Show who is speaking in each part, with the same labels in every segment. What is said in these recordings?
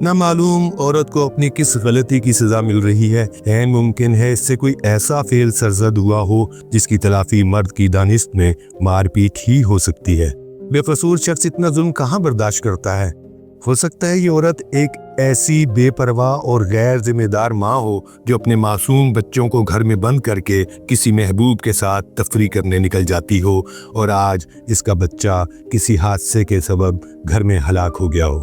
Speaker 1: نہ معلوم عورت کو اپنی کس غلطی کی سزا مل رہی ہے ممکن ہے اس سے کوئی ایسا فعل سرزد ہوا ہو جس کی تلافی مرد کی دانست میں مار پیٹ ہی ہو سکتی ہے۔ بے قصور شخص اتنا ظلم کہاں برداشت کرتا ہے؟ ہو سکتا ہے یہ عورت ایک ایسی بے پرواہ اور غیر ذمہ دار ماں ہو جو اپنے معصوم بچوں کو گھر میں بند کر کے کسی محبوب کے ساتھ تفریح کرنے نکل جاتی ہو، اور آج اس کا بچہ کسی حادثے کے سبب گھر میں ہلاک ہو گیا ہو۔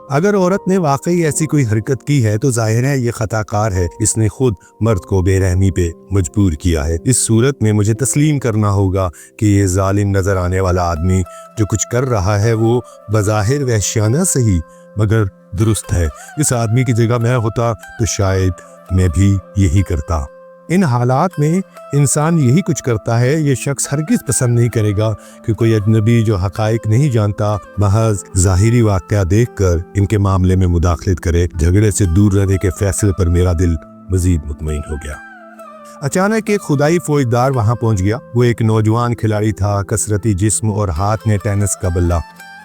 Speaker 1: اگر عورت نے واقعی ایسی کوئی حرکت کی ہے تو ظاہر ہے یہ خطا کار ہے، اس نے خود مرد کو بے رحمی پہ مجبور کیا ہے۔ اس صورت میں مجھے تسلیم کرنا ہوگا کہ یہ ظالم نظر آنے والا آدمی جو کچھ کر رہا ہے وہ بظاہر وحشیانہ صحیح مگر درست ہے۔ اس آدمی کی جگہ میں ہوتا تو شاید میں بھی یہی کرتا۔ ان حالات میں انسان یہی کچھ کرتا ہے۔ یہ شخص ہرگز پسند نہیں کرے گا کہ کوئی اجنبی جو حقائق نہیں جانتا محض ظاہری واقعہ دیکھ کر ان کے معاملے میں مداخلت کرے۔ جھگڑے سے دور رہنے کے فیصلے پر میرا دل مزید مطمئن ہو گیا۔ اچانک ایک خدائی فوجدار وہاں پہنچ گیا۔ وہ ایک نوجوان کھلاڑی تھا، کثرتی جسم اور ہاتھ میں ٹینس کا بلہ۔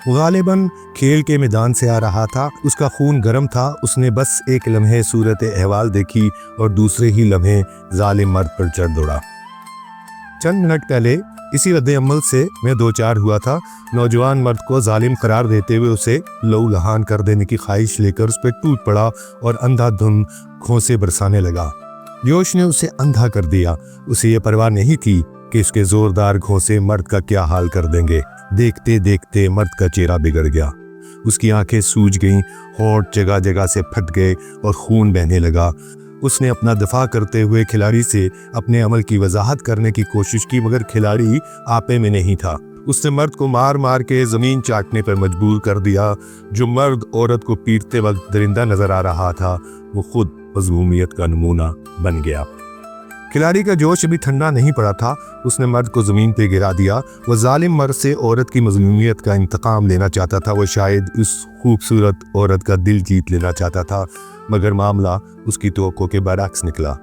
Speaker 1: غالباً کھیل کے میدان سے آ رہا تھا۔ اس کا خون گرم تھا۔ اس نے بس ایک لمحے صورت احوال دیکھی اور دوسرے ہی لمحے ظالم مرد پر چڑھ دوڑا۔ چند منٹ پہلے اسی رد عمل سے میں دوچار ہوا تھا۔ نوجوان مرد کو ظالم قرار دیتے ہوئے اسے لہو لہان کر دینے کی خواہش لے کر اس پہ ٹوٹ پڑا اور اندھا دھند گھونسے برسانے لگا۔ جوش نے اسے اندھا کر دیا۔ اسے یہ پرواہ نہیں تھی کہ اس کے زوردار گھونسے مرد کا کیا حال کر دیں گے۔ دیکھتے دیکھتے مرد کا چہرہ بگڑ گیا۔ اس کی آنکھیں سوج گئیں، ہونٹ جگہ جگہ سے پھٹ گئے اور خون بہنے لگا۔ اس نے اپنا دفاع کرتے ہوئے کھلاڑی سے اپنے عمل کی وضاحت کرنے کی کوشش کی مگر کھلاڑی آپے میں نہیں تھا۔ اس نے مرد کو مار مار کے زمین چاٹنے پر مجبور کر دیا۔ جو مرد عورت کو پیٹتے وقت درندہ نظر آ رہا تھا وہ خود مظلومیت کا نمونہ بن گیا۔ کھلاڑی کا جوش ابھی ٹھنڈا نہیں پڑا تھا۔ اس نے مرد کو زمین پہ گرا دیا۔ وہ ظالم مرد سے عورت کی مظلومیت کا انتقام لینا چاہتا تھا۔ وہ شاید اس خوبصورت عورت کا دل جیت لینا چاہتا تھا مگر معاملہ اس کی توقع کے برعکس نکلا۔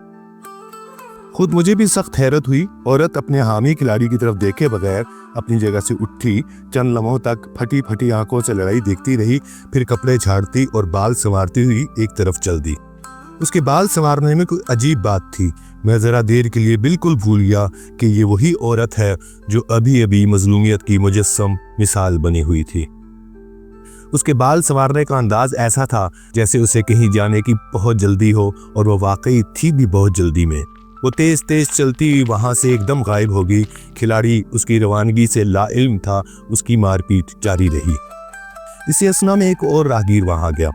Speaker 1: خود مجھے بھی سخت حیرت ہوئی۔ عورت اپنے حامی کھلاڑی کی طرف دیکھے بغیر اپنی جگہ سے اٹھی، چند لمحوں تک پھٹی پھٹی آنکھوں سے لڑائی دیکھتی رہی، پھر کپڑے جھاڑتی اور بال سنوارتی ہوئی ایک طرف چل دی۔ اس کے بال سنوارنے میں کوئی عجیب بات تھی۔ میں ذرا دیر کے لیے بالکل بھول گیا کہ یہ وہی عورت ہے جو ابھی ابھی مظلومیت کی مجسم مثال بنی ہوئی تھی۔ اس کے بال سنوارنے کا انداز ایسا تھا جیسے اسے کہیں جانے کی بہت جلدی ہو، اور وہ واقعی تھی بھی بہت جلدی میں۔ وہ تیز تیز چلتی ہوئی وہاں سے ایک دم غائب ہو گئی۔ کھلاڑی اس کی روانگی سے لا علم تھا۔ اس کی مار پیٹ جاری رہی۔ اسی اثنا میں ایک اور راہگیر وہاں گیا۔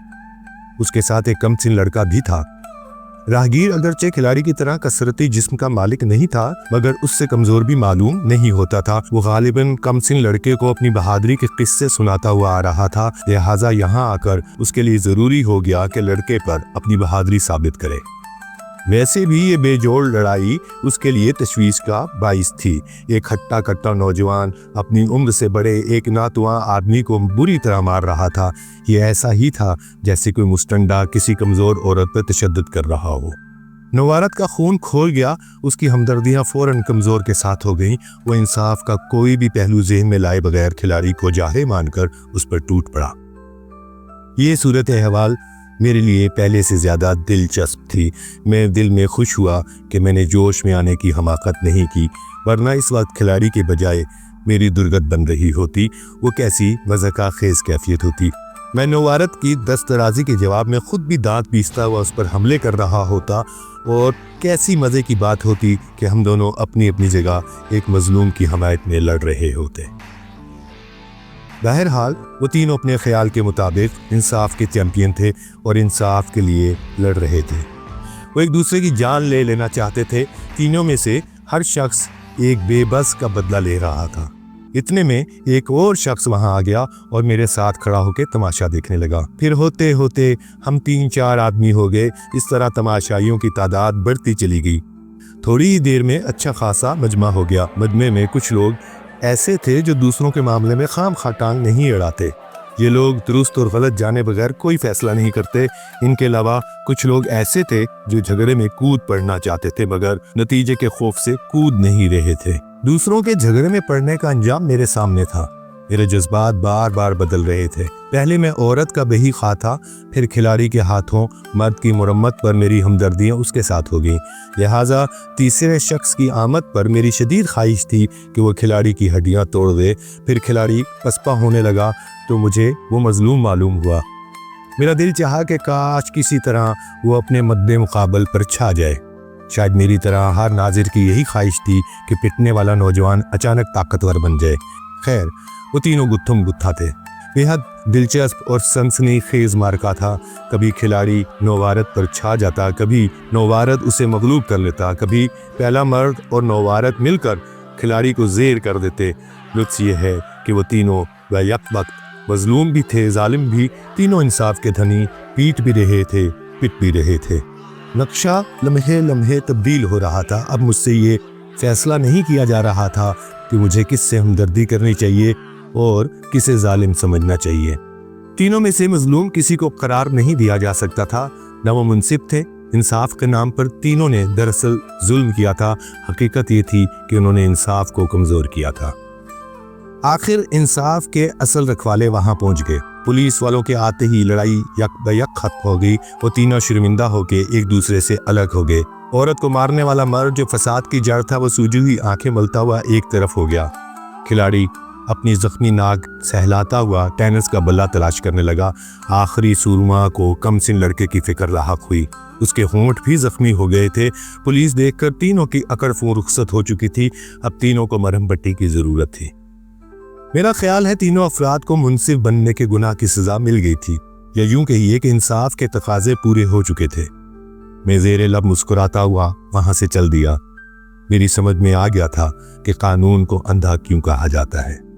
Speaker 1: اس کے ساتھ ایک کم سن لڑکا بھی تھا۔ راہگیر اگرچہ کھلاڑی کی طرح کثرتی جسم کا مالک نہیں تھا مگر اس سے کمزور بھی معلوم نہیں ہوتا تھا۔ وہ غالباً کم سن لڑکے کو اپنی بہادری کے قصے سناتا ہوا آ رہا تھا، لہٰذا یہاں آ کر اس کے لیے ضروری ہو گیا کہ لڑکے پر اپنی بہادری ثابت کرے۔ ویسے بھی یہ بے جوڑ لڑائی اس کے لیے تشویش کا باعث تھی۔ ایک ہٹا کٹا نوجوان اپنی عمر سے بڑے ایک ناتواں آدمی کو بری طرح مار رہا تھا۔ یہ ایسا ہی تھا جیسے کوئی مستنڈا کسی کمزور عورت پر تشدد کر رہا ہو۔ نوارت کا خون کھول گیا۔ اس کی ہمدردیاں فوراً کمزور کے ساتھ ہو گئیں۔ وہ انصاف کا کوئی بھی پہلو ذہن میں لائے بغیر کھلاڑی کو جاہے مان کر اس پر ٹوٹ پڑا۔ یہ صورت احوال میرے لیے پہلے سے زیادہ دلچسپ تھی۔ میں دل میں خوش ہوا کہ میں نے جوش میں آنے کی حماقت نہیں کی، ورنہ اس وقت کھلاڑی کے بجائے میری درگت بن رہی ہوتی۔ وہ کیسی مضحکہ خیز کیفیت ہوتی۔ میں نوارت کی دست درازی کے جواب میں خود بھی دانت پیستا ہوا اس پر حملے کر رہا ہوتا، اور کیسی مزے کی بات ہوتی کہ ہم دونوں اپنی اپنی جگہ ایک مظلوم کی حمایت میں لڑ رہے ہوتے۔ بہرحال وہ تینوں اپنے خیال کے مطابق انصاف کے چیمپئن تھے اور انصاف کے لیے لڑ رہے تھے۔ وہ ایک دوسرے کی جان لے لینا چاہتے تھے۔ تینوں میں سے ہر شخص ایک بے بس کا بدلہ لے رہا تھا۔ اتنے میں ایک اور شخص وہاں آ گیا اور میرے ساتھ کھڑا ہو کے تماشا دیکھنے لگا۔ پھر ہوتے ہوتے ہم 3-4 آدمی ہو گئے۔ اس طرح تماشائیوں کی تعداد بڑھتی چلی گئی۔ تھوڑی ہی دیر میں اچھا خاصا مجمع ہو گیا۔ مجمع میں کچھ لوگ ایسے تھے جو دوسروں کے معاملے میں خام خواہ ٹانگ نہیں اڑاتے۔ یہ لوگ درست اور غلط جانے بغیر کوئی فیصلہ نہیں کرتے۔ ان کے علاوہ کچھ لوگ ایسے تھے جو جھگڑے میں کود پڑنا چاہتے تھے مگر نتیجے کے خوف سے کود نہیں رہے تھے۔ دوسروں کے جھگڑے میں پڑنے کا انجام میرے سامنے تھا۔ میرے جذبات بار بار بدل رہے تھے۔ پہلے میں عورت کا بہی خواہ تھا، پھر کھلاڑی کے ہاتھوں مرد کی مرمت پر میری ہمدردیاں اس کے ساتھ ہو گئیں، لہٰذا تیسرے شخص کی آمد پر میری شدید خواہش تھی کہ وہ کھلاڑی کی ہڈیاں توڑ دے۔ پھر کھلاڑی پسپا ہونے لگا تو مجھے وہ مظلوم معلوم ہوا۔ میرا دل چاہا کہ کاش کسی طرح وہ اپنے مد مقابل پر چھا جائے۔ شاید میری طرح ہر ناظر کی یہی خواہش تھی کہ پٹنے والا نوجوان اچانک طاقتور بن جائے۔ خیر، وہ تینوں گتھم گتھا تھے۔ بے حد دلچسپ اور سنسنی خیز مارکا تھا۔ کبھی کھلاڑی نووارد پر چھا جاتا، کبھی نووارد اسے مغلوب کر لیتا، کبھی پہلا مرد اور نووارد مل کر کھلاڑی کو زیر کر دیتے۔ لطف یہ ہے کہ وہ تینوں بیک وقت مظلوم بھی تھے، ظالم بھی، تینوں انصاف کے دھنی، پیٹ بھی رہے تھے، پٹ بھی رہے تھے۔ نقشہ لمحے لمحے تبدیل ہو رہا تھا۔ اب مجھ سے یہ فیصلہ نہیں کیا جا رہا تھا کہ مجھے کس سے ہمدردی کرنی چاہیے اور کسے ظالم سمجھنا چاہیے۔ تینوں میں سے مظلوم کسی کو قرار نہیں دیا جا سکتا تھا، نہ وہ منصف تھے۔ انصاف کے نام پر تینوں نے دراصل ظلم کیا تھا۔ حقیقت یہ تھی کہ انہوں نے انصاف کو کمزور کیا تھا۔ آخر انصاف کے اصل رکھوالے وہاں پہنچ گئے۔ پولیس والوں کے آتے ہی لڑائی یک بیک ختم ہو گئی۔ وہ تینوں شرمندہ ہو کے ایک دوسرے سے الگ ہو گئے۔ عورت کو مارنے والا مرد جو فساد کی جڑ تھا، وہ سوجی ہوئی آنکھیں ملتا ہوا ایک طرف ہو گیا۔ کھلاڑی اپنی زخمی ناک سہلاتا ہوا ٹینس کا بلہ تلاش کرنے لگا۔ آخری سورما کو کم سن لڑکے کی فکر لاحق ہوئی۔ اس کے ہونٹ بھی زخمی ہو گئے تھے۔ پولیس دیکھ کر تینوں کی اکڑ فون رخصت ہو چکی تھی۔ اب تینوں کو مرہم پٹی کی ضرورت تھی۔ میرا خیال ہے تینوں افراد کو منصف بننے کے گناہ کی سزا مل گئی تھی، یا یوں کہیے کہ انصاف کے تقاضے پورے ہو چکے تھے۔ میں زیر لب مسکراتا ہوا وہاں سے چل دیا۔ میری سمجھ میں آ گیا تھا کہ قانون کو اندھا کیوں کہا جاتا ہے۔